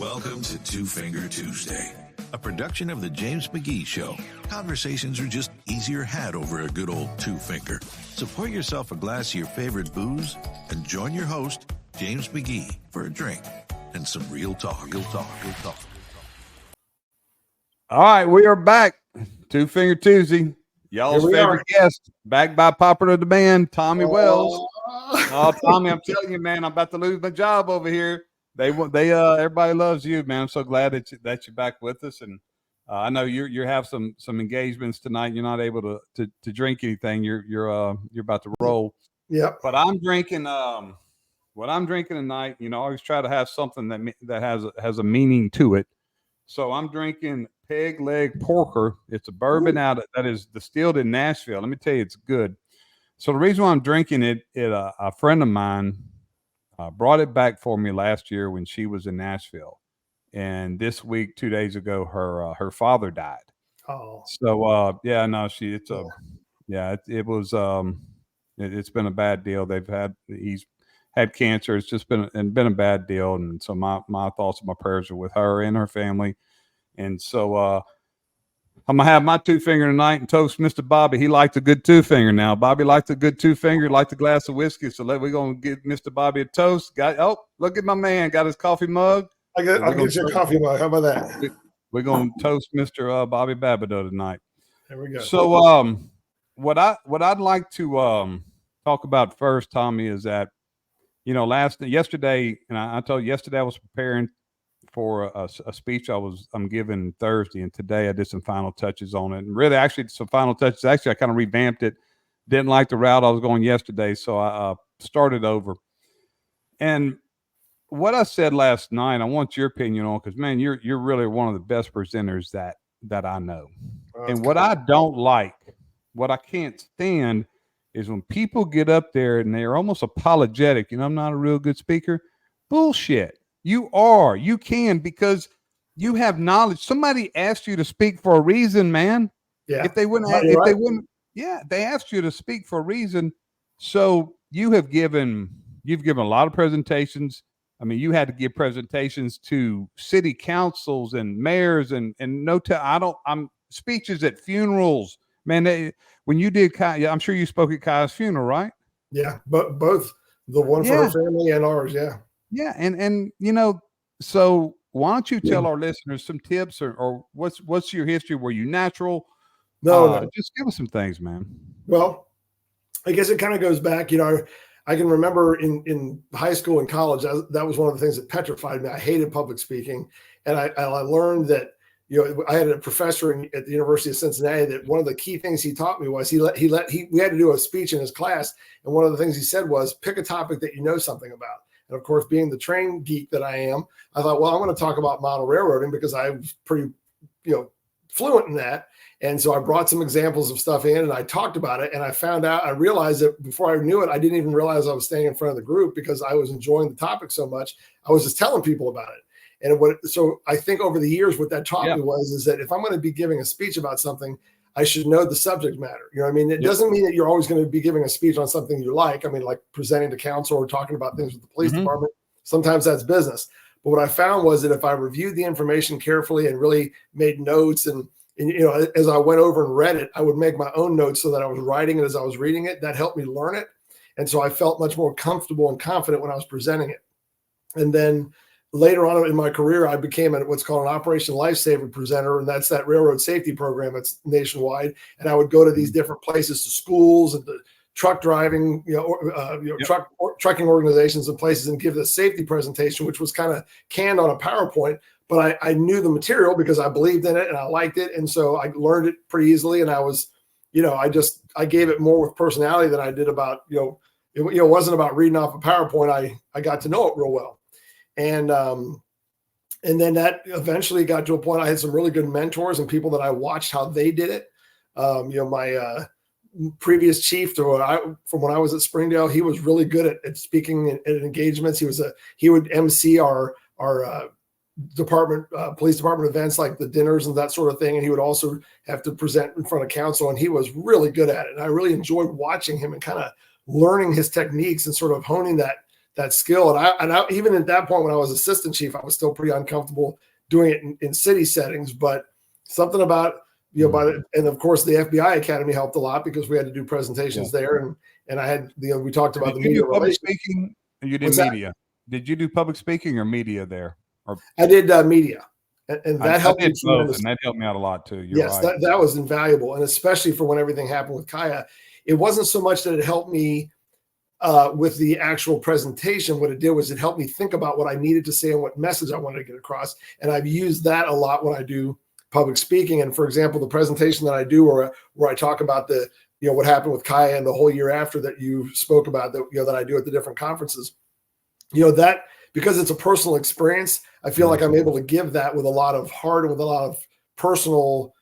Welcome to Two Finger Tuesday, a production of the James McGee Show. Conversations are just easier had over a good old two finger. So pour yourself a glass of your favorite booze and join your host, James McGee, for a drink and some real talk. All right, we are back. Two Finger Tuesday. Y'all's favorite guest, back by popular demand, Tommy Wells. Oh, Tommy, I'm telling you, man, I'm about to lose my job over here. Everybody loves you, man. I'm so glad that you're back with us, and I know you have some engagements tonight. You're not able to drink anything. You're about to roll. Yep. But I'm drinking. What I'm drinking tonight, I always try to have something that has a meaning to it. So I'm drinking Peg Leg Porker. It's a bourbon that is distilled in Nashville. Let me tell you, it's good. So the reason why I'm drinking it, a friend of mine brought it back for me last year when she was in Nashville, and this week, 2 days ago, her father died. Oh, so it's been a bad deal. He's had cancer. It's just been a bad deal, and so my thoughts and my prayers are with her and her family. And so I'm gonna have my two finger tonight and toast Mr. Bobby. He likes a good two finger now. Bobby likes a good two finger, likes a glass of whiskey. So we're gonna give Mr. Bobby a toast. Look at my man, got his coffee mug. I'll get you a coffee mug. How about that? We're gonna toast Mr. Bobby Babideau tonight. There we go. So what I'd like to talk about first, Tommy, is that yesterday, and I told you yesterday I was preparing for a speech I'm giving Thursday, and today I did some final touches on it. And really, actually, some final touches. Actually, I kind of revamped it. Didn't like the route I was going yesterday, so I started over. And what I said last night, I want your opinion on, because man, you're really one of the best presenters that I know. And what I don't like, what I can't stand, is when people get up there and they're almost apologetic. I'm not a real good speaker. Bullshit. You can, because you have knowledge. Somebody asked you to speak for a reason, man. Yeah. They asked you to speak for a reason. So you've given a lot of presentations. I mean, you had to give presentations to city councils and mayors and I'm speeches at funerals, man. When you did Kai, I'm sure you spoke at Kai's funeral, right? Yeah, but both the one for her family and ours. Yeah. Yeah, and so why don't you tell our listeners some tips or what's your history? Were you natural? No. Just give us some things, man. Well, I guess it kind of goes back. I can remember in high school and college, that was one of the things that petrified me. I hated public speaking, and I learned that I had a professor at the University of Cincinnati that one of the key things he taught me was we had to do a speech in his class, and one of the things he said was pick a topic that you know something about. And of course, being the train geek that I am, I thought, well, I'm going to talk about model railroading because I was pretty, fluent in that. And so I brought some examples of stuff in and I talked about it. And I realized that before I knew it, I didn't even realize I was staying in front of the group because I was enjoying the topic so much. I was just telling people about it. And so I think over the years, what that taught me is that if I'm going to be giving a speech about something, I should know the subject matter. You know what I mean? It doesn't mean that you're always going to be giving a speech on something you like. I mean, like presenting to council or talking about things with the police department. Sometimes that's business. But what I found was that if I reviewed the information carefully and really made notes and as I went over and read it, I would make my own notes so that I was writing it as I was reading it. That helped me learn it. And so I felt much more comfortable and confident when I was presenting it. And then later on in my career, I became what's called an Operation Lifesaver presenter, and that's that railroad safety program that's nationwide. And I would go to these different places, to schools and to truck driving, trucking organizations and places, and give the safety presentation, which was kind of canned on a PowerPoint. But I knew the material because I believed in it and I liked it, and so I learned it pretty easily. And I was, I gave it more with personality than I did about, it wasn't about reading off a PowerPoint. I got to know it real well. And then that eventually got to a point. I had some really good mentors and people that I watched how they did it. My previous chief from when I was at Springdale, he was really good at speaking at engagements. He would MC our police department events, like the dinners and that sort of thing. And he would also have to present in front of council, and he was really good at it. And I really enjoyed watching him and kind of learning his techniques and sort of honing that skill. And I even at that point when I was assistant chief, I was still pretty uncomfortable doing it in city settings, but something about, and of course the FBI Academy helped a lot because we had to do presentations there. And I had, we talked about the media public speaking. You did media. Did you do public speaking or media there? Or I did media. And that helped me both, and that helped me out a lot too. Yes, right. that was invaluable. And especially for when everything happened with Kaya, it wasn't so much that it helped me with the actual presentation. What it did was it helped me think about what I needed to say and what message I wanted to get across. And I've used that a lot when I do public speaking. And for example, the presentation that I do where I talk about the, what happened with Kaya and the whole year after that you spoke about, that, that I do at the different conferences, that, because it's a personal experience, I feel like I'm able to give that with a lot of heart and with a lot of personal,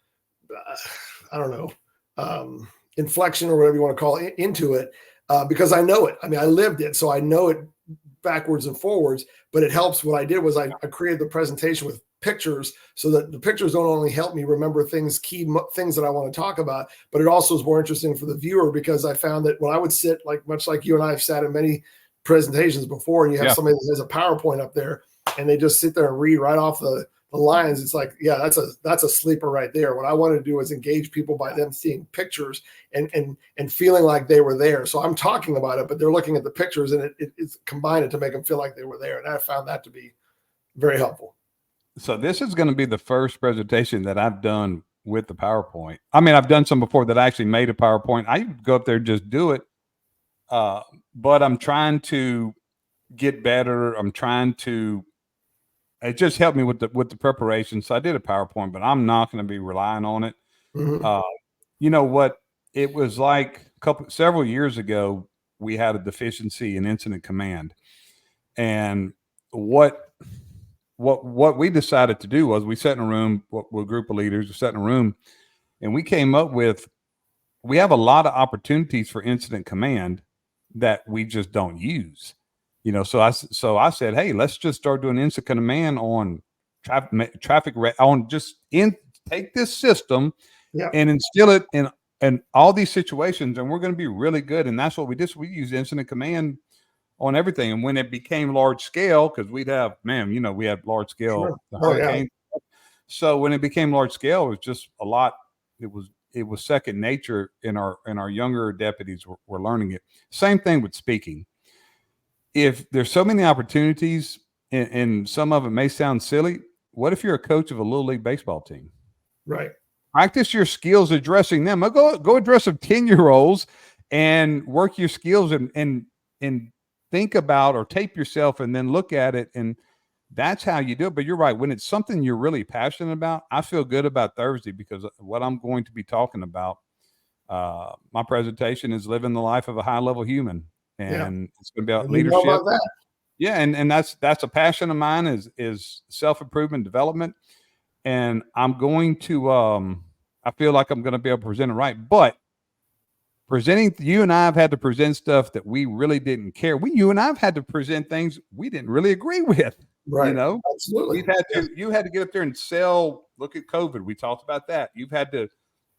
inflection or whatever you want to call it into it, because I know it. I mean, I lived it, so I know it backwards and forwards, but it helps. What I did was I created the presentation with pictures so that the pictures don't only help me remember key things that I want to talk about, but it also is more interesting for the viewer, because I found that when I would sit, much like you and I have sat in many presentations before, and you have somebody that has a PowerPoint up there and they just sit there and read right off the lines, it's like, that's a sleeper right there. What I want to do is engage people by them seeing pictures and feeling like they were there. So I'm talking about it, but they're looking at the pictures, and it's combined to make them feel like they were there. And I found that to be very helpful. So this is going to be the first presentation that I've done with the PowerPoint. I mean, I've done some before that I actually made a PowerPoint. I go up there and just do it. But I'm trying to get better. It just helped me with the preparation. So I did a PowerPoint, but I'm not going to be relying on it. Mm-hmm. You know what? It was like several years ago, we had a deficiency in incident command. And what we decided to do was we sat in a room with a group of leaders, we sat in a room, and we came up with, we have a lot of opportunities for incident command that we just don't use, So I said, hey, let's just start doing incident command on traffic on take this system and instill it in all these situations, and we're going to be really good. And that's what we did. We use incident command on everything. And when it became large scale, because we had large scale hurricane. So when it became large scale, it was just a lot. It was second nature in our younger deputies were learning it. Same thing with speaking. If there's so many opportunities and some of it may sound silly, what if you're a coach of a little league baseball team? Right. Practice your skills addressing them. Go address some 10-year-olds and work your skills and think about or tape yourself and then look at it. And that's how you do it. But you're right. When it's something you're really passionate about, I feel good about Thursday, because what I'm going to be talking about, my presentation is living the life of a high-level human. And it's going to be about leadership. You know about that. Yeah. And that's a passion of mine is self-improvement development. And I'm going to, I feel like I'm going to be able to present it right. But presenting, you and I have had to present stuff that we really didn't care. You and I have had to present things we didn't really agree with. Right. Absolutely. You had to get up there and sell. Look at COVID. We talked about that. You've had to,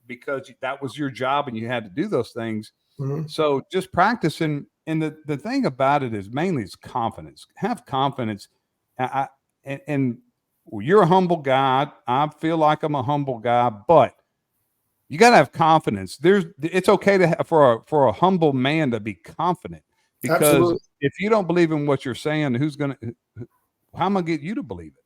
because that was your job and you had to do those things. Mm-hmm. So just practicing. And the thing about it is mainly it's confidence. Have confidence. And you're a humble guy. I feel like I'm a humble guy, but you got to have confidence. It's okay for a humble man to be confident, because Absolutely. If you don't believe in what you're saying, how am I get you to believe it?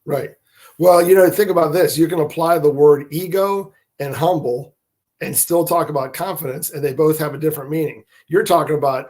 Right. Well, think about this. You can apply the word ego and humble and still talk about confidence, and they both have a different meaning. You're talking about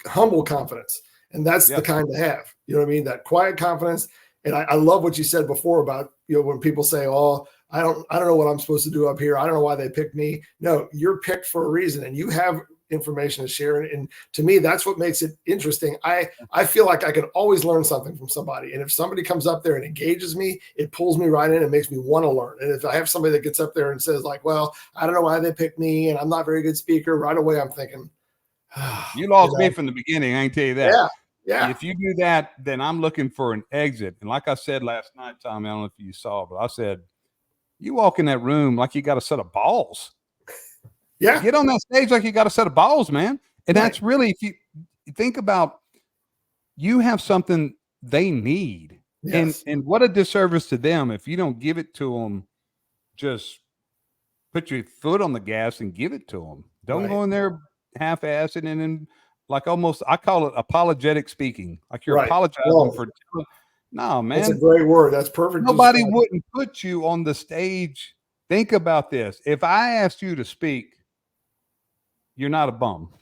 humble confidence, and that's the kind to have. You know what I mean? That quiet confidence. And I love what you said before about, when people say, oh, I don't know what I'm supposed to do up here. I don't know why they picked me. No, you're picked for a reason, and you have information to share. And to me, that's what makes it interesting. I feel like I can always learn something from somebody. And if somebody comes up there and engages me, it pulls me right in and makes me want to learn. And if I have somebody that gets up there and says like, well, I don't know why they picked me and I'm not a very good speaker, right away I'm thinking, you lost me from the beginning. I can tell you that. Yeah. If you do that, then I'm looking for an exit. And like I said last night, Tommy, I don't know if you saw, but I said, you walk in that room like you got a set of balls. Yeah. Get on that stage like you got a set of balls, man. And that's really, if you think about you have something they need. Yes. And what a disservice to them if you don't give it to them. Just put your foot on the gas and give it to them. Don't Right. go in there half-assed and then like almost I call it apologetic speaking. Like you're Right. apologizing Well, for no, that's a man. great word. That's perfect. Nobody wouldn't put you on the stage. Think about this. If I asked you to speak, you're not a bum.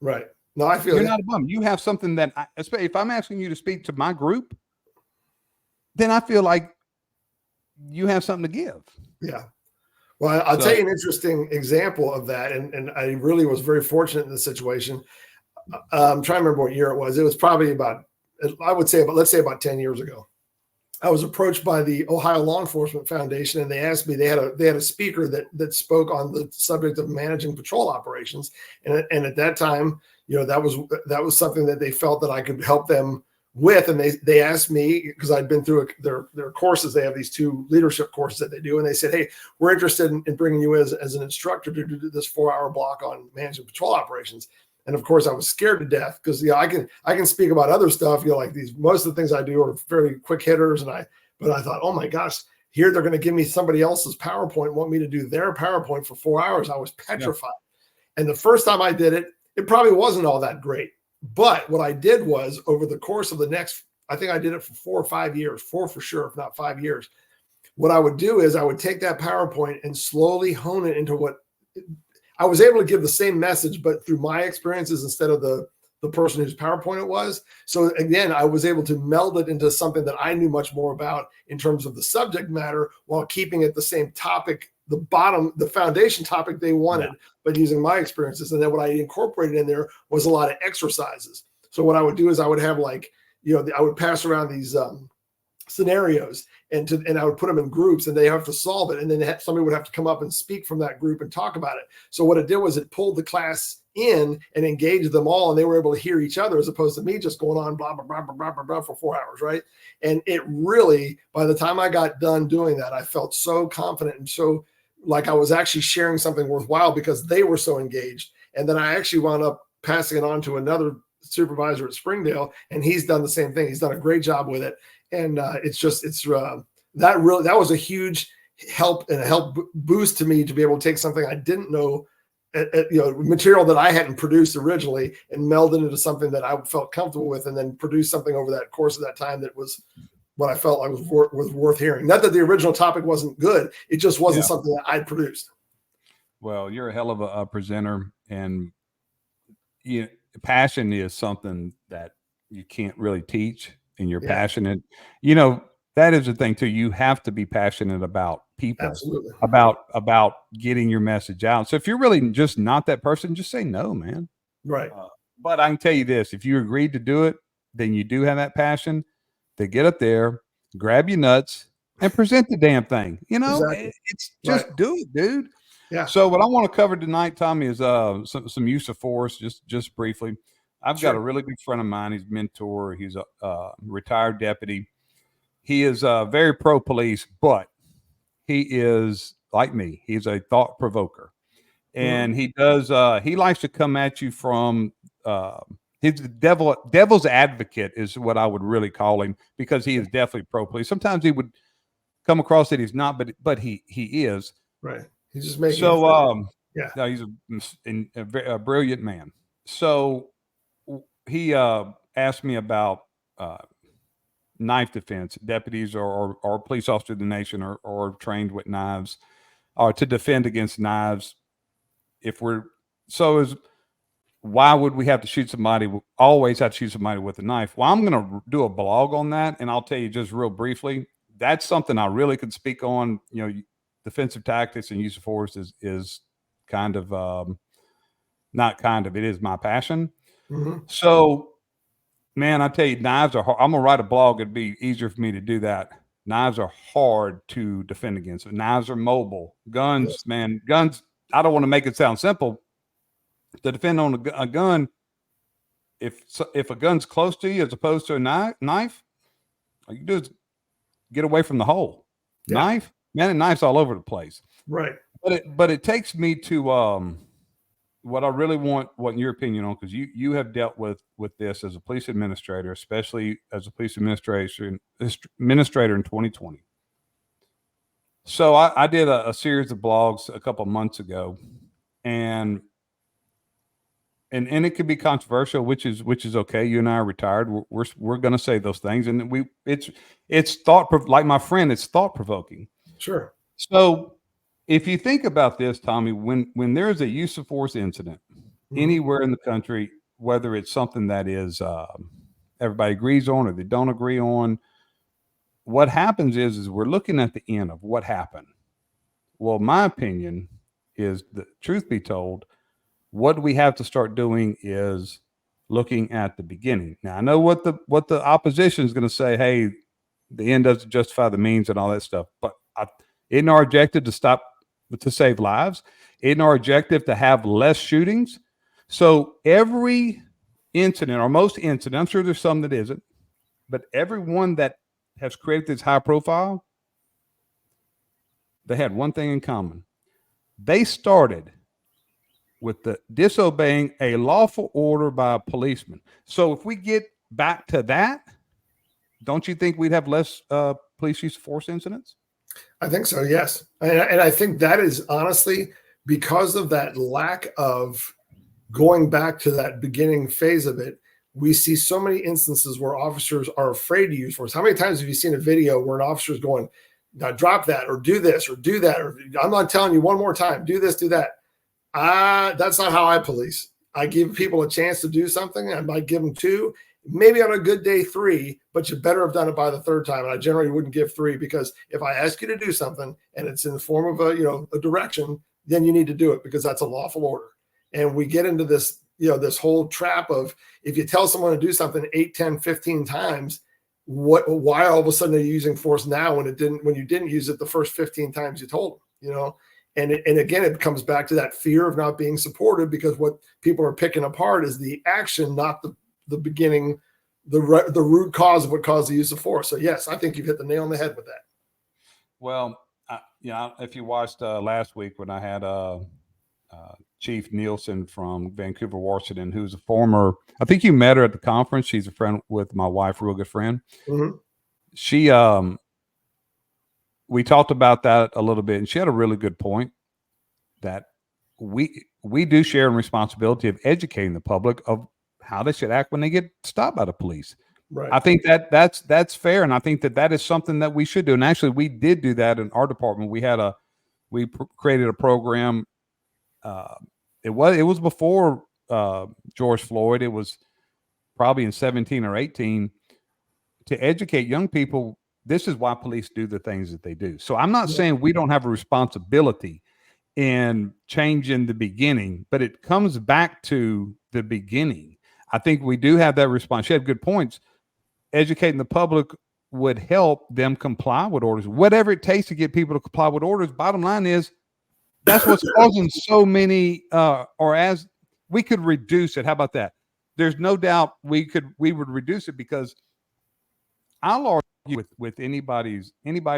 Right. No, I feel You're you. not a bum. You have something that especially if I'm asking you to speak to my group, then I feel like you have something to give. Yeah. Well, I'll tell you an interesting example of that. And I really was very fortunate in this situation. I'm trying to remember what year it was. It was probably about, I would say about, let's say about 10 years ago. I was approached by the Ohio Law Enforcement Foundation, and they asked me, they had a speaker that spoke on the subject of managing patrol operations. And at that time, that was something that they felt that I could help them with. And they asked me, because I'd been through their courses. They have these 2 leadership courses that they do. And they said, hey, we're interested in bringing you as an instructor to do this 4-hour block on managing patrol operations. And of course, I was scared to death because I can speak about other stuff. Like most of the things I do are fairly quick hitters, but I thought, oh my gosh, here they're going to give me somebody else's PowerPoint, want me to do their PowerPoint for 4 hours. I was petrified. Yeah. And the first time I did it, it probably wasn't all that great. But what I did was over the course of the next, I think I did it for 4 or 5 years, 4 for sure, if not 5 years. What I would do is I would take that PowerPoint and slowly hone it into what I was able to give the same message, but through my experiences instead of the person whose PowerPoint it was. So again, I was able to meld it into something that I knew much more about in terms of the subject matter while keeping it the same topic, the foundation topic they wanted, but using my experiences. And then what I incorporated in there was a lot of exercises. So what I would do is I would have I would pass around these scenarios and I would put them in groups and they have to solve it. And then somebody would have to come up and speak from that group and talk about it. So what it did was it pulled the class in and engaged them all, and they were able to hear each other as opposed to me just going on blah, blah, blah, blah, blah, blah, blah for 4 hours. Right. And it really, by the time I got done doing that, I felt so confident and so like I was actually sharing something worthwhile because they were so engaged. And then I actually wound up passing it on to another supervisor at Springdale, and he's done the same thing. He's done a great job with it. And that was a huge help and a help boost to me to be able to take something I didn't know, material that I hadn't produced originally and meld it into something that I felt comfortable with, and then produce something over that course of that time that was what I felt like was worth hearing. Not that the original topic wasn't good. It just wasn't something that I'd produced. Well, you're a hell of a presenter, and passion is something that you can't really teach, and you're passionate. That is the thing too. You have to be passionate about people, absolutely, about getting your message out. So if you're really just not that person, just say no, man. Right. But I can tell you this: if you agreed to do it, then you do have that passion to get up there, grab your nuts, and present the damn thing. Exactly. It's just do it, dude. Yeah. So what I want to cover tonight, Tommy, is some use of force, just briefly. I've got a really good friend of mine. He's a mentor. He's a retired deputy. He is very pro-police, but he is like me. He's a thought provoker, and he does. He likes to come at you from. He's the devil's advocate is what I would really call him, because he is definitely pro-police. Sometimes he would come across that he's not, but he is. Right. He's just making no, he's a brilliant man. So he asked me about knife defense. Deputies or police officers of the nation are trained with knives or to defend against knives. Why would we have to shoot somebody? Always have to shoot somebody with a knife. Well, I'm going to do a blog on that, and I'll tell you just real briefly. That's something I really could speak on. Defensive tactics and use of force is kind of not kind of, it is my passion. Mm-hmm. So, man, I tell you, knives are hard. I'm gonna write a blog. It'd be easier for me to do that. Knives are hard to defend against. Knives are mobile. Guns, man, guns. I don't want to make it sound simple. To defend on a gun, if a gun's close to you as opposed to a knife, all you do is get away from the hole. Yeah. Knife, man, and knives all over the place. Right. But it takes me to what I really want your opinion on, because you have dealt with this as a police administrator, especially as a police administrator in 2020. So I did a series of blogs a couple of months ago, and it could be controversial, which is okay. You and I are retired. We're going to say those things, and it's like my friend, it's thought provoking. Sure. So if you think about this, Tommy, when there is a use of force incident anywhere in the country, whether it's something that is everybody agrees on or they don't agree on, what happens is we're looking at the end of what happened. Well, my opinion is that, truth be told, what we have to start doing is looking at the beginning. Now, I know what the opposition is going to say. Hey, the end doesn't justify the means and all that stuff. But isn't our objective to save lives? Isn't our objective to have less shootings? So every incident, or most incidents, I'm sure there's some that isn't, but everyone that has created this high profile, they had one thing in common. They started with the disobeying a lawful order by a policeman. So if we get back to that, don't you think we'd have less police use of force incidents? I think so, yes. And I think that is honestly because of that lack of going back to that beginning phase of it. We see so many instances where officers are afraid to use force. How many times have you seen a video where an officer is going, now drop that, or do this, or do that, or I'm not telling you one more time, do this, do that. That's not how I police. I give people a chance to do something. I might give them 2, maybe on a good day 3, but you better have done it by the 3rd time. And I generally wouldn't give 3, because if I ask you to do something and it's in the form of a direction, then you need to do it, because that's a lawful order. And we get into this, this whole trap of, if you tell someone to do something 8, 10, 15 times, why all of a sudden are you using force now when you didn't use it the first 15 times you told them, And again, it comes back to that fear of not being supported, because what people are picking apart is the action, not the beginning, the root cause of what caused the use of force. So yes, I think you've hit the nail on the head with that. Well, if you watched last week when I had Chief Nielsen from Vancouver, Washington, who's a former, I think you met her at the conference. She's a friend with my wife, real good friend. Mm-hmm. She, we talked about that a little bit, and she had a really good point that we do share in responsibility of educating the public of how they should act when they get stopped by the police. Right. I think that's fair, and I think that is something that we should do. And actually, we did do that in our department. We created a program. It was before George Floyd. It was probably in 17 or 18 to educate young people. This is why police do the things that they do. So I'm not saying we don't have a responsibility in changing the beginning, but it comes back to the beginning. I think we do have that response. She had good points. Educating the public would help them comply with orders, whatever it takes to get people to comply with orders. Bottom line is, that's what's causing so many, or as we could reduce it. How about that? There's no doubt we would reduce it, because I'll argue with anybody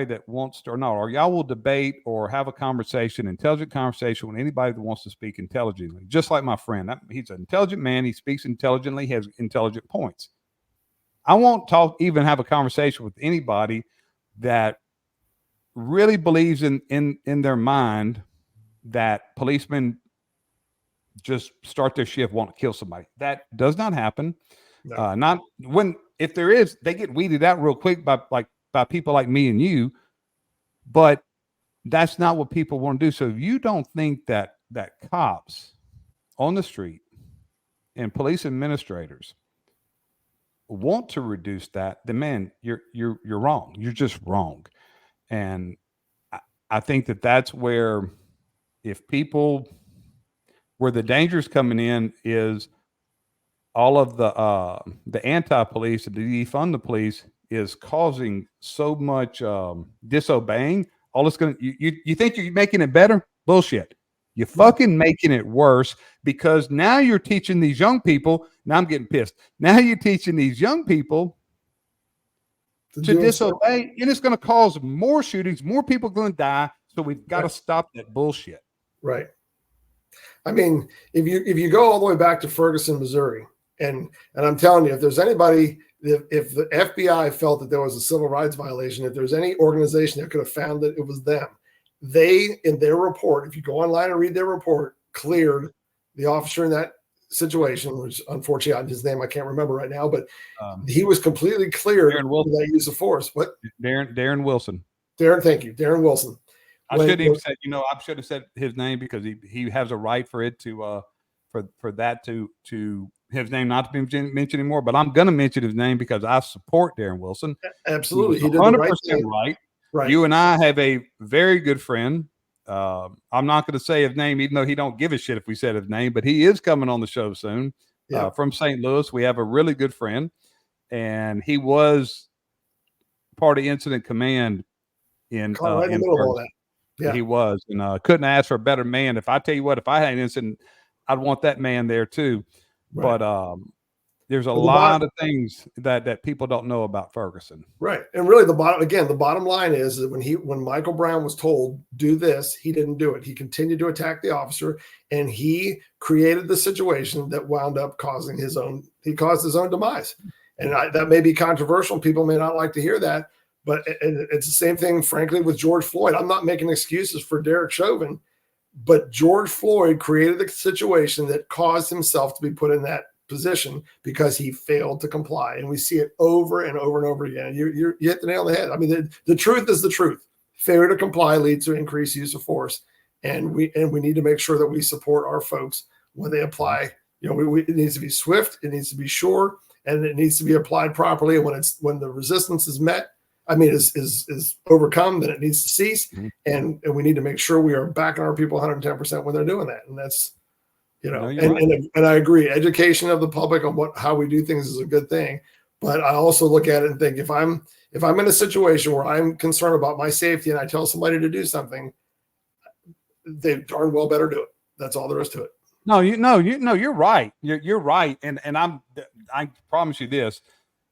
that wants to, or not, or y'all will debate or have a conversation, intelligent conversation with anybody that wants to speak intelligently. Just like my friend, he's an intelligent man. He speaks intelligently, has intelligent points. I won't even have a conversation with anybody that really believes in their mind that policemen just start their shift, want to kill somebody. That does not happen. No. Not when, if there is, they get weeded out real quick by people like me and you, but that's not what people want to do. So if you don't think that cops on the street and police administrators want to reduce that, then man, you're wrong. You're just wrong. And I think that's where, where the danger is coming in is all of the anti-police, the defund the police, is causing so much disobeying. All it's going to, you think you're making it better? Bullshit. You're fucking making it worse, because now you're teaching these young people. Now I'm getting pissed. Now you're teaching these young people to disobey, and it's going to cause more shootings. More people going to die. So we've got to stop that bullshit. Right. I mean, if you go all the way back to Ferguson, Missouri, and I'm telling you, if there's anybody, if the FBI felt that there was a civil rights violation, if there's any organization that could have found that it was them, they, in their report, if you go online and read their report, cleared the officer in that situation, which unfortunately his name I can't remember right now, but he was completely cleared of that use of force. What? Darren Wilson. Darren, thank you, Darren Wilson. I should have said, I should have said his name because he has a right for it to for that to his name not to be mentioned anymore. But I'm going to mention his name because I support Darren Wilson. Absolutely, he did 100% right. Right. You and I have a very good friend. I'm not going to say his name, even though he don't give a shit if we said his name. But he is coming on the show soon. From St. Louis. We have a really good friend, and he was part of Incident Command in right in the middle of all that. Yeah, he was, and couldn't ask for a better man. If I tell you what, if I had an incident, I'd want that man there too. Right. But there's a lot of things that people don't know about Ferguson. Right, and really the bottom line is that when Michael Brown was told do this, he didn't do it. He continued to attack the officer, and he created the situation that wound up causing his own demise. And that may be controversial. People may not like to hear that. But it's the same thing, frankly, with George Floyd. I'm not making excuses for Derek Chauvin, but George Floyd created a situation that caused himself to be put in that position because he failed to comply. And we see it over and over and over again. You hit the nail on the head. I mean, the truth is the truth. Failure to comply leads to increased use of force. And we need to make sure that we support our folks when they apply. It needs to be swift, it needs to be sure, and it needs to be applied properly. And when the resistance is met, is overcome, then it needs to cease. Mm-hmm. And we need to make sure we are backing our people 110% when they're doing that. And that's, and I agree. Education of the public on how we do things is a good thing. But I also look at it and think if I'm in a situation where I'm concerned about my safety and I tell somebody to do something, they darn well better do it. That's all there is to it. No, you're right. You're right. And I promise you this,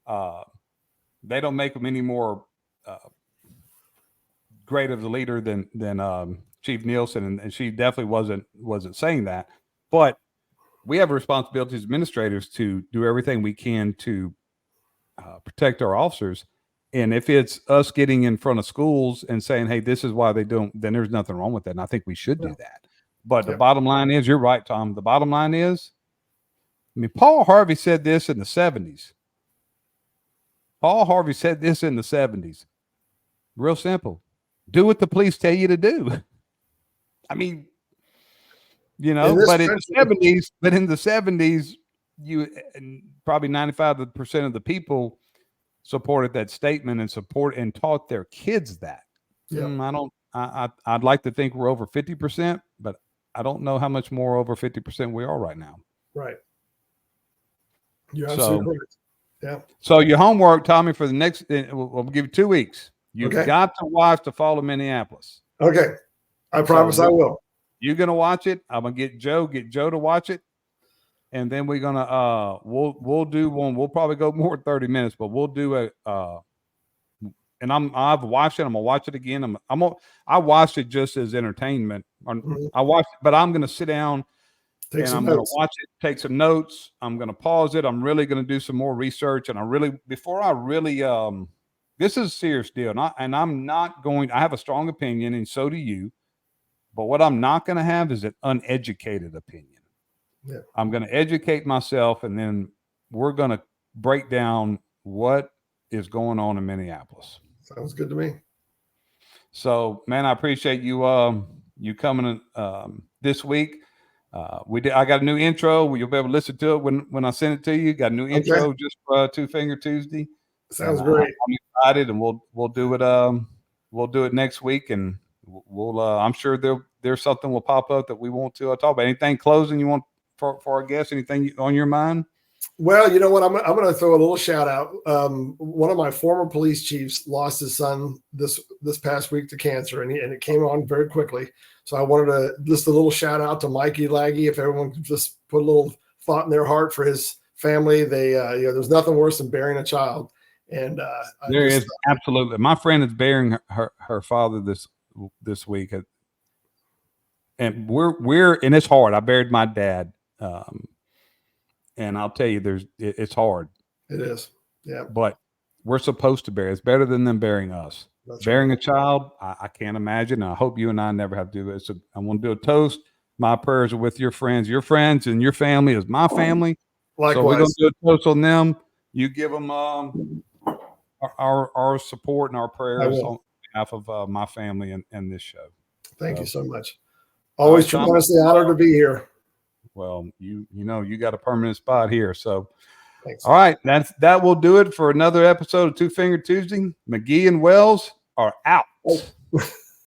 they don't make him any more great of the leader than Chief Nielsen, and she definitely wasn't saying that. But we have a responsibility as administrators to do everything we can to protect our officers. And if it's us getting in front of schools and saying, "Hey, this is why they don't," then there's nothing wrong with that. And I think we should do that. But the bottom line is, you're right, Tom. The bottom line is, Paul Harvey said this in the 70s. Paul Harvey said this in the 70s. Real simple. Do what the police tell you to do. I mean, but in the 70s, you probably 95% of the people supported that statement and taught their kids that. Yeah. I'd like to think we're over 50%, but I don't know how much more over 50% we are right now. Right. You're absolutely correct. Yeah. So your homework, Tommy, for the next, we'll give you 2 weeks. You've got to watch The Fall of Minneapolis. Okay. I promise I will. You're going to watch it. I'm going to get Joe to watch it. And then we're going to, we'll do one. We'll probably go more than 30 minutes, but we'll do and I've watched it. I'm going to watch it again. I watched it just as entertainment. Mm-hmm. I watched it, but I'm going to sit down I'm going to watch it, take some notes. I'm going to pause it. I'm really going to do some more research. And this is a serious deal. I have a strong opinion, and so do you. But what I'm not going to have is an uneducated opinion. Yeah. I'm going to educate myself, and then we're going to break down what is going on in Minneapolis. Sounds good to me. So, man, I appreciate you coming this week. I got a new intro. You'll be able to listen to it when I send it to you. Got a new intro just for Two Finger Tuesday. Sounds great. I'm excited, and we'll do it. We'll do it next week, and we'll. I'm sure there's something will pop up that we want to talk about. Anything closing you want for our guests? Anything on your mind? Well, you know what? I'm going to throw a little shout out. One of my former police chiefs lost his son this past week to cancer, and it came on very quickly. So I wanted to just a little shout out to Mikey Laggy. If everyone could just put a little thought in their heart for his family, there's nothing worse than burying a child. And there is absolutely. My friend is burying her father this week. and and it's hard. I buried my dad. And I'll tell you, it's hard. It is. Yeah. But we're supposed to bury. It's better than them burying us. That's Burying right. a child, I can't imagine. I hope you and I never have to do it. So I want to do a toast. My prayers are with your friends, and your family is my family. Likewise. So we're going to do a toast on them. You give them our support and our prayers on behalf of my family and this show. Thank you so much. Always tremendously honored to be here. Well, you got a permanent spot here. So, thanks. All right, that will do it for another episode of Two Finger Tuesday. McGee and Wells are out.